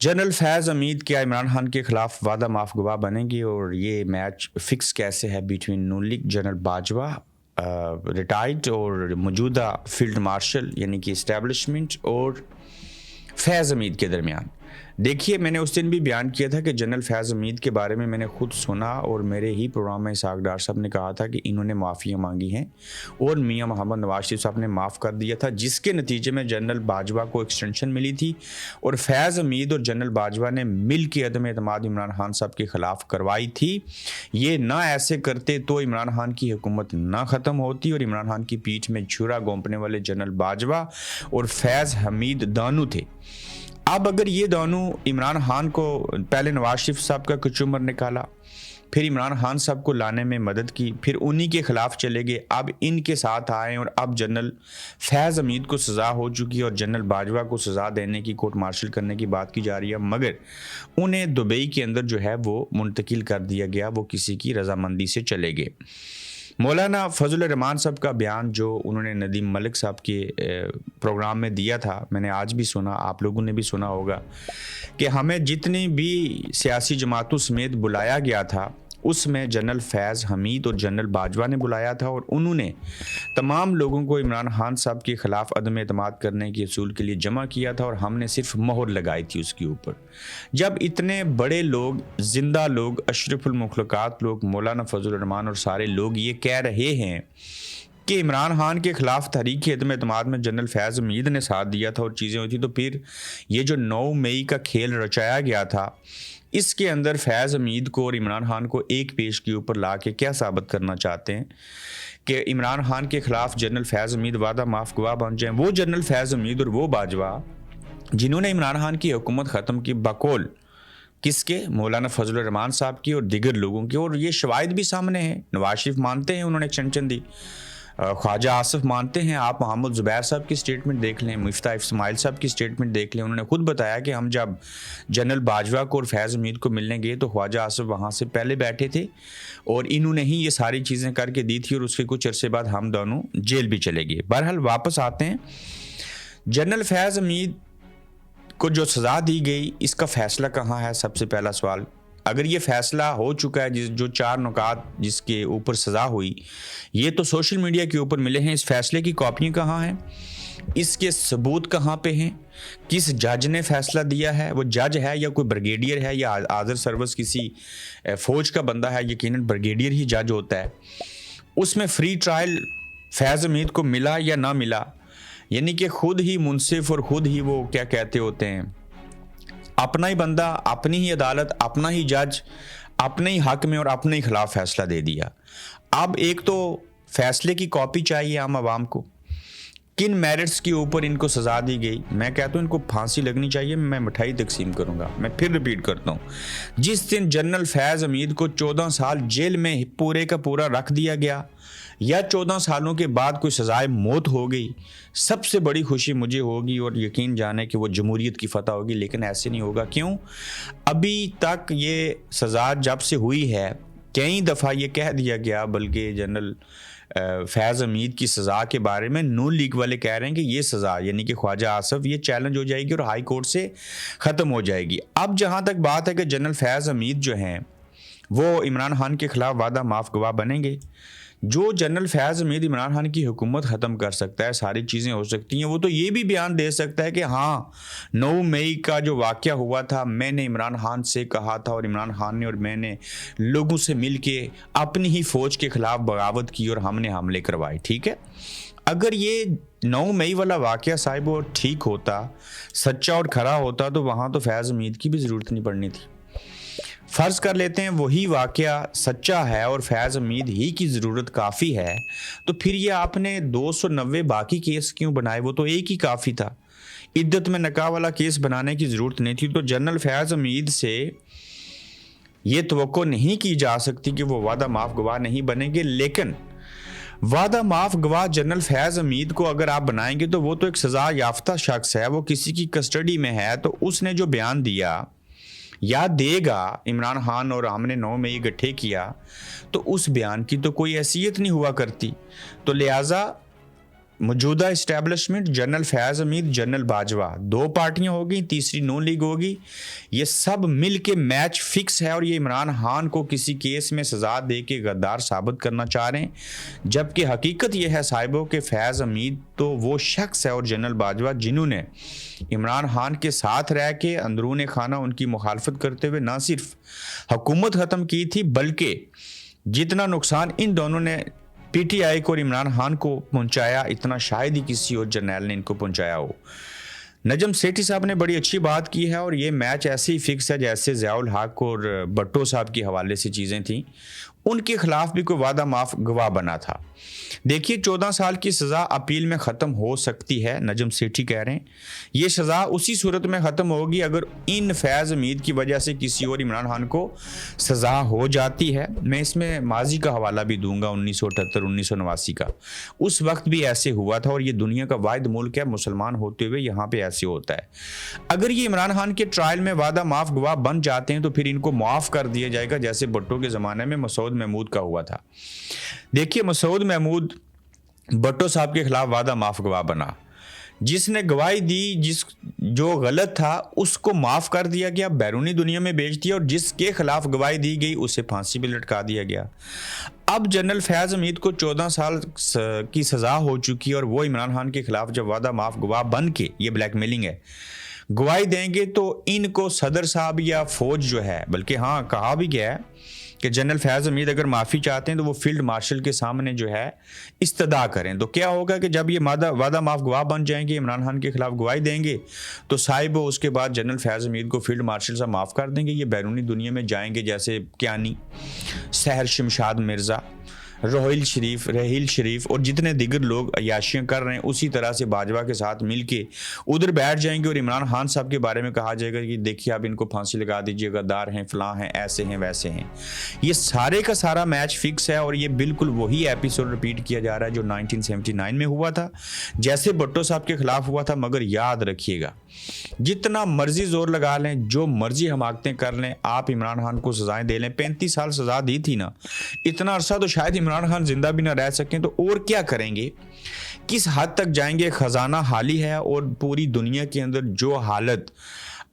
General فیض حمید کیا عمران خان کے خلاف وعدہ معاف گواہ بنیں گے، اور یہ میچ فکس کیسے ہے بٹوین نون لیگ جنرل باجوہ ریٹائرڈ اور موجودہ فیلڈ مارشل یعنی کہ اسٹیبلشمنٹ اور فیض حمید کے درمیان؟ دیکھیے، میں نے اس دن بھی بیان کیا تھا کہ جنرل فیض حمید کے بارے میں میں نے خود سنا، اور میرے ہی پروگرام میں اسحاق ڈار صاحب نے کہا تھا کہ انہوں نے معافیاں مانگی ہیں اور میاں محمد نواز شریف صاحب نے معاف کر دیا تھا، جس کے نتیجے میں جنرل باجوہ کو ایکسٹینشن ملی تھی، اور فیض حمید اور جنرل باجوہ نے مل کے عدم اعتماد عمران خان صاحب کے خلاف کروائی تھی۔ یہ نہ ایسے کرتے تو عمران خان کی حکومت نہ ختم ہوتی، اور عمران خان کی پیٹھ میں چھرا گھونپنے والے جنرل باجوہ اور فیض حمید دونوں تھے۔ اب اگر یہ دونوں عمران خان کو، پہلے نواز شریف صاحب کا کچمبر نکالا، پھر عمران خان صاحب کو لانے میں مدد کی، پھر انہی کے خلاف چلے گئے، اب ان کے ساتھ آئے، اور اب جنرل فیض حمید کو سزا ہو چکی اور جنرل باجوہ کو سزا دینے کی، کورٹ مارشل کرنے کی بات کی جا رہی ہے، مگر انہیں دبئی کے اندر جو ہے وہ منتقل کر دیا گیا، وہ کسی کی رضامندی سے چلے گئے۔ مولانا فضل الرحمان صاحب کا بیان جو انہوں نے ندیم ملک صاحب کے پروگرام میں دیا تھا، میں نے آج بھی سنا، آپ لوگوں نے بھی سنا ہوگا، کہ ہمیں جتنی بھی سیاسی جماعتوں سمیت بلایا گیا تھا، اس میں جنرل فیض حمید اور جنرل باجوہ نے بلایا تھا، اور انہوں نے تمام لوگوں کو عمران خان صاحب کے خلاف عدم اعتماد کرنے کے اصول کے لیے جمع کیا تھا، اور ہم نے صرف مہر لگائی تھی اس کے اوپر۔ جب اتنے بڑے لوگ، زندہ لوگ، اشرف المخلوقات لوگ، مولانا فضل الرحمان اور سارے لوگ یہ کہہ رہے ہیں کہ عمران خان کے خلاف تحریک عدم اعتماد میں جنرل فیض حمید نے ساتھ دیا تھا اور چیزیں ہوئی تھی، تو پھر یہ جو 9 مئی کا کھیل رچایا گیا تھا، اس کے اندر فیض حمید کو اور عمران خان کو ایک پیش کے اوپر لا کے کیا ثابت کرنا چاہتے ہیں کہ عمران خان کے خلاف جنرل فیض حمید وعدہ معاف گواہ بن جائیں، وہ جنرل فیض حمید اور وہ باجوہ جنہوں نے عمران خان کی حکومت ختم کی، بقول کس کے؟ مولانا فضل الرحمان صاحب کی اور دیگر لوگوں کی، اور یہ شواہد بھی سامنے ہیں۔ نواز شریف مانتے ہیں انہوں نے ایکسٹینشن دی، خواجہ آصف مانتے ہیں، آپ محمد زبیر صاحب کی سٹیٹمنٹ دیکھ لیں، مفتاح اسماعیل صاحب کی سٹیٹمنٹ دیکھ لیں، انہوں نے خود بتایا کہ ہم جب جنرل باجوہ کو اور فیض حمید کو ملنے گئے تو خواجہ آصف وہاں سے پہلے بیٹھے تھے، اور انہوں نے ہی یہ ساری چیزیں کر کے دی تھی، اور اس کے کچھ عرصے بعد ہم دونوں جیل بھی چلے گئے۔ بہرحال واپس آتے ہیں، جنرل فیض حمید کو جو سزا دی گئی، اس کا فیصلہ کہاں ہے؟ سب سے پہلا سوال، اگر یہ فیصلہ ہو چکا ہے، جو 4 نکات جس کے اوپر سزا ہوئی، یہ تو سوشل میڈیا کے اوپر ملے ہیں، اس فیصلے کی کاپیاں کہاں ہیں؟ اس کے ثبوت کہاں پہ ہیں؟ کس جج نے فیصلہ دیا ہے؟ وہ جج ہے یا کوئی بریگیڈیئر ہے یا آذر سروس کسی فوج کا بندہ ہے؟ یقیناً بریگیڈیئر ہی جج ہوتا ہے۔ اس میں فری ٹرائل فیض حمید کو ملا یا نہ ملا؟ یعنی کہ خود ہی منصف اور خود ہی وہ کیا کہتے ہوتے ہیں، اپنا ہی بندہ، اپنی ہی عدالت، اپنا ہی جج، اپنے ہی حق میں اور اپنے ہی خلاف فیصلہ دے دیا۔ اب ایک تو فیصلے کی کاپی چاہیے عام عوام کو، کن میرٹس کے اوپر ان کو سزا دی گئی؟ میں کہتا ہوں ان کو پھانسی لگنی چاہیے، میں مٹھائی تقسیم کروں گا۔ میں پھر ریپیٹ کرتا ہوں، جس دن جنرل فیض حمید کو 14 سال جیل میں پورے کا پورا رکھ دیا گیا، یا 14 سالوں کے بعد کوئی سزائے موت ہو گئی، سب سے بڑی خوشی مجھے ہوگی، اور یقین جانے کہ وہ جمہوریت کی فتح ہوگی، لیکن ایسے نہیں ہوگا۔ کیوں؟ ابھی تک یہ سزا جب سے ہوئی ہے، کئی دفعہ یہ کہہ دیا گیا، بلکہ جنرل فیض حمید کی سزا کے بارے میں نون لیگ والے کہہ رہے ہیں کہ یہ سزا یعنی کہ خواجہ آصف یہ چیلنج ہو جائے گی اور ہائی کورٹ سے ختم ہو جائے گی۔ اب جہاں تک بات ہے کہ جنرل فیض حمید جو ہیں وہ عمران خان کے خلاف وعدہ معاف گواہ بنیں گے، جو جنرل فیض حمید عمران خان کی حکومت ختم کر سکتا ہے، ساری چیزیں ہو سکتی ہیں، وہ تو یہ بھی بیان دے سکتا ہے کہ ہاں 9 مئی کا جو واقعہ ہوا تھا، میں نے عمران خان سے کہا تھا، اور عمران خان نے اور میں نے لوگوں سے مل کے اپنی ہی فوج کے خلاف بغاوت کی اور ہم نے حملے کروائے۔ ٹھیک ہے، اگر یہ 9 مئی والا واقعہ صاحب وہ ٹھیک ہوتا، سچا اور کھرا ہوتا، تو وہاں تو فیض حمید کی بھی ضرورت نہیں پڑنی تھی۔ فرض کر لیتے ہیں وہی واقعہ سچا ہے اور فیض حمید ہی کی ضرورت کافی ہے، تو پھر یہ آپ نے 290 باقی کیس کیوں بنائے؟ وہ تو ایک ہی کافی تھا۔ عدت میں نکاح والا کیس بنانے کی ضرورت نہیں تھی۔ تو جنرل فیض حمید سے یہ توقع نہیں کی جا سکتی کہ وہ وعدہ معاف گواہ نہیں بنیں گے، لیکن وعدہ معاف گواہ جنرل فیض حمید کو اگر آپ بنائیں گے تو وہ تو ایک سزا یافتہ شخص ہے، وہ کسی کی کسٹڈی میں ہے، تو اس نے جو بیان دیا یا دے گا عمران خان اور ہم نے 9 مئی گٹھے کیا، تو اس بیان کی تو کوئی حیثیت نہیں ہوا کرتی۔ تو لہٰذا موجودہ اسٹیبلشمنٹ، جنرل فیاض حمید، جنرل باجوہ، 2 پارٹیاں ہوگی، تیسری نون لیگ ہوگی، یہ سب مل کے میچ فکس ہے اور یہ عمران خان کو کسی کیس میں سزا دے کے غدار ثابت کرنا چاہ رہے ہیں، جبکہ حقیقت یہ ہے صاحبوں کہ فیاض حمید تو وہ شخص ہے اور جنرل باجوہ جنہوں نے عمران خان کے ساتھ رہ کے اندرون خانہ ان کی مخالفت کرتے ہوئے نہ صرف حکومت ختم کی تھی بلکہ جتنا نقصان ان دونوں نے پی ٹی آئی کو اور عمران خان کو پہنچایا اتنا شاید ہی کسی اور جرنیل نے ان کو پہنچایا ہو۔ نجم سیٹھی صاحب نے بڑی اچھی بات کی ہے اور یہ میچ ایسے ہی فکس ہے جیسے ضیاء الحق اور بھٹو صاحب کے حوالے سے چیزیں تھیں، ان کے خلاف بھی کوئی وعدہ معاف گواہ بنا تھا۔ دیکھیے 14 سال کی سزا اپیل میں ختم ہو سکتی ہے، نجم سیٹھی کہہ رہے ہیں یہ سزا اسی صورت میں ختم ہوگی اگر ان فیاض حمید کی وجہ سے کسی اور عمران خان کو سزا ہو جاتی ہے۔ میں اس میں ماضی کا حوالہ بھی دوں گا 1978 1989 کا، اس وقت بھی ایسے ہوا تھا اور یہ دنیا کا واحد ملک ہے مسلمان ہوتے ہوئے یہاں پہ ایسے ہوتا ہے۔ اگر یہ عمران خان کے ٹرائل میں وعدہ معاف گواہ بن جاتے ہیں تو پھر ان کو معاف کر دیا جائے گا جیسے بھٹو کے زمانے میں مسعود محمود کا ہوا تھا۔ دیکھیے مسعود محمود بھٹو صاحب کے خلاف وعدہ معاف گواہ بنا، جس نے گواہی دی جو غلط تھا اس کو معاف کر دیا گیا، بیرونی دنیا میں بھیج دیا، اور جس کے خلاف گواہی دی گئی اسے پھانسی پہ لٹکا دیا گیا۔ اب جنرل فیاض حمید کو 14 سال کی سزا ہو چکی اور وہ عمران خان کے خلاف جب وعدہ معاف گواہ بن کے، یہ بلیک میلنگ ہے، گواہی دیں گے تو ان کو صدر صاحب یا فوج جو ہے، بلکہ ہاں کہا بھی گیا ہے کہ جنرل فیاض حمید اگر معافی چاہتے ہیں تو وہ فیلڈ مارشل کے سامنے جو ہے استدعا کریں۔ تو کیا ہوگا کہ جب یہ وعدہ معاف گواہ بن جائیں گے، عمران خان کے خلاف گواہی دیں گے تو صاحب اس کے بعد جنرل فیاض حمید کو فیلڈ مارشل سے معاف کر دیں گے، یہ بیرونی دنیا میں جائیں گے جیسے کیانی، سحر شمشاد مرزا، رحیل شریف اور جتنے دیگر لوگ عیاشیاں کر رہے ہیں اسی طرح سے باجوہ کے ساتھ مل کے ادھر بیٹھ جائیں گے اور عمران خان صاحب کے بارے میں کہا جائے گا کہ دیکھیے آپ ان کو پھانسی لگا دیجیے، غدار ہیں، فلاں ہیں، ایسے ہیں، ویسے ہیں۔ یہ سارے کا سارا میچ فکس ہے اور یہ بالکل وہی ایپیسوڈ رپیٹ کیا جا رہا ہے جو 1979 میں ہوا تھا، جیسے بھٹو صاحب کے خلاف ہوا تھا۔ مگر یاد رکھیے گا جتنا مرضی زور لگا لیں، جو مرضی حماقتیں کر لیں، آپ عمران خان کو سزائیں دے لیں، 35 سال سزا دی تھی نا، اتنا عرصہ تو شاید عمران خان زندہ بھی نہ رہ سکیں، تو اور کیا کریں گے، کس حد تک جائیں گے؟ خزانہ حالی ہے اور پوری دنیا کے اندر جو حالت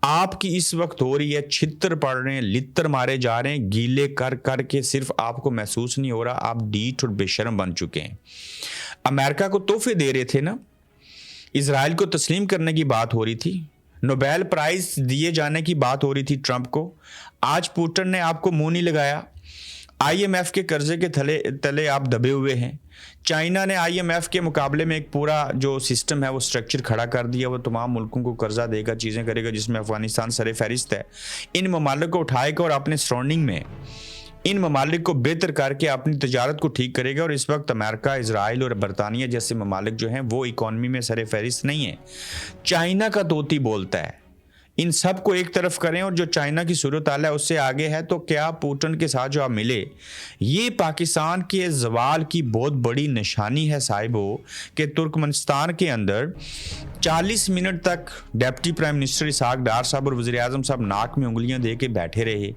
آپ کی اس وقت ہو رہی ہے، چھتر پڑ رہے ہیں، لتر مارے جا رہے ہیں، گیلے کر کر کے صرف آپ کو محسوس نہیں ہو رہا، آپ ڈھیٹ اور بے شرم بن چکے ہیں۔ امریکہ کو تحفے دے رہے تھے نا، اسرائیل کو تسلیم کرنے کی بات ہو رہی تھی، نوبیل پرائز دیے جانے کی بات ہو رہی تھی ٹرمپ کو، آج پوٹن نے آپ کو منہ نہیں لگایا، آئی ایم ایف کے قرضے کے تلے آپ دبے ہوئے ہیں، چائنا نے آئی ایم ایف کے مقابلے میں ایک پورا جو سسٹم ہے وہ سٹرکچر کھڑا کر دیا، وہ تمام ملکوں کو قرضہ دے گا، چیزیں کرے گا، جس میں افغانستان سر فہرست ہے۔ ان ممالک کو اٹھائے گا اور اپنے سراؤنڈنگ میں ان ممالک کو بہتر کر کے اپنی تجارت کو ٹھیک کرے گا، اور اس وقت امریکہ، اسرائیل اور برطانیہ جیسے ممالک جو ہیں وہ اکانومی میں سر فہرست نہیں ہیں، چائنا کا طوطی بولتا ہے۔ ان سب کو ایک طرف کریں اور جو چائنا کی صورتحال ہے اس سے آگے ہے، تو کیا پوٹن کے ساتھ جو آپ ملے، یہ پاکستان کے زوال کی بہت بڑی نشانی ہے صاحبو، کہ ترکمنستان کے اندر 40 منٹ تک deputy prime minister Ishaq Dar صاحب اور وزیر اعظم صاحب ناک میں انگلیاں دے کے بیٹھے رہے۔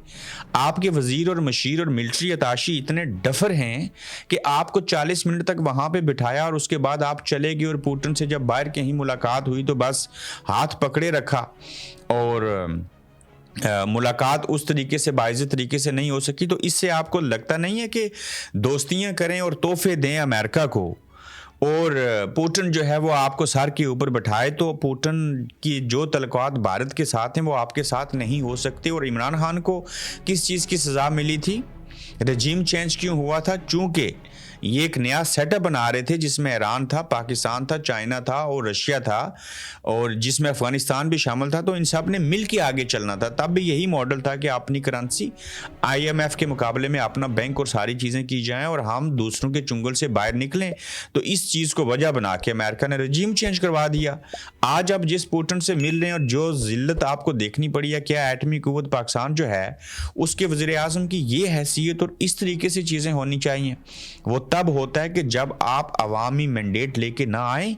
آپ کے وزیر اور مشیر اور ملٹری اتاشی اتنے ڈفر ہیں کہ آپ کو 40 منٹ تک وہاں پہ بٹھایا اور اس کے بعد آپ چلے گئے، اور پوٹن سے جب باہر کہیں ملاقات ہوئی تو بس ہاتھ پکڑے رکھا، اور ملاقات اس طریقے سے باعزت طریقے سے نہیں ہو سکی۔ تو اس سے آپ کو لگتا نہیں ہے کہ دوستیاں کریں اور تحفے دیں امریکہ کو، اور پوٹن جو ہے وہ آپ کو سر کے اوپر بٹھائے، تو پوٹن کی جو تعلقات بھارت کے ساتھ ہیں وہ آپ کے ساتھ نہیں ہو سکتے۔ اور عمران خان کو کس چیز کی سزا ملی تھی؟ رجیم چینج کیوں ہوا تھا؟ چونکہ یہ ایک نیا سیٹ اپ بنا رہے تھے جس میں ایران تھا، پاکستان تھا، چائنا تھا اور رشیا تھا، اور جس میں افغانستان بھی شامل تھا، تو ان سب نے مل کے آگے چلنا تھا۔ تب بھی یہی ماڈل تھا کہ اپنی کرنسی آئی ایم ایف کے مقابلے میں اپنا بینک اور ساری چیزیں کی جائیں اور ہم دوسروں کے چنگل سے باہر نکلیں۔ تو اس چیز کو وجہ بنا کے امریکہ نے رجیم چینج کروا دیا۔ آج اب جس پوٹن سے مل رہے ہیں اور جو ذلت آپ کو دیکھنی پڑی ہے، کیا ایٹمی قوت پاکستان جو ہے اس کے وزیر اعظم کی یہ حیثیت اور اس طریقے سے چیزیں ہونی چاہیے، وہ تب ہوتا ہے کہ جب آپ عوامی مینڈیٹ لے کے نہ آئیں،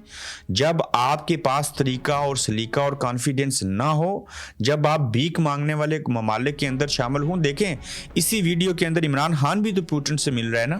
جب آپ کے پاس طریقہ اور سلیقہ اور کانفیڈنس نہ ہو، جب آپ بھیک مانگنے والے ممالک کے اندر شامل ہوں۔ دیکھیں اسی ویڈیو کے اندر عمران خان بھی تو پوٹن سے مل رہا ہے نا،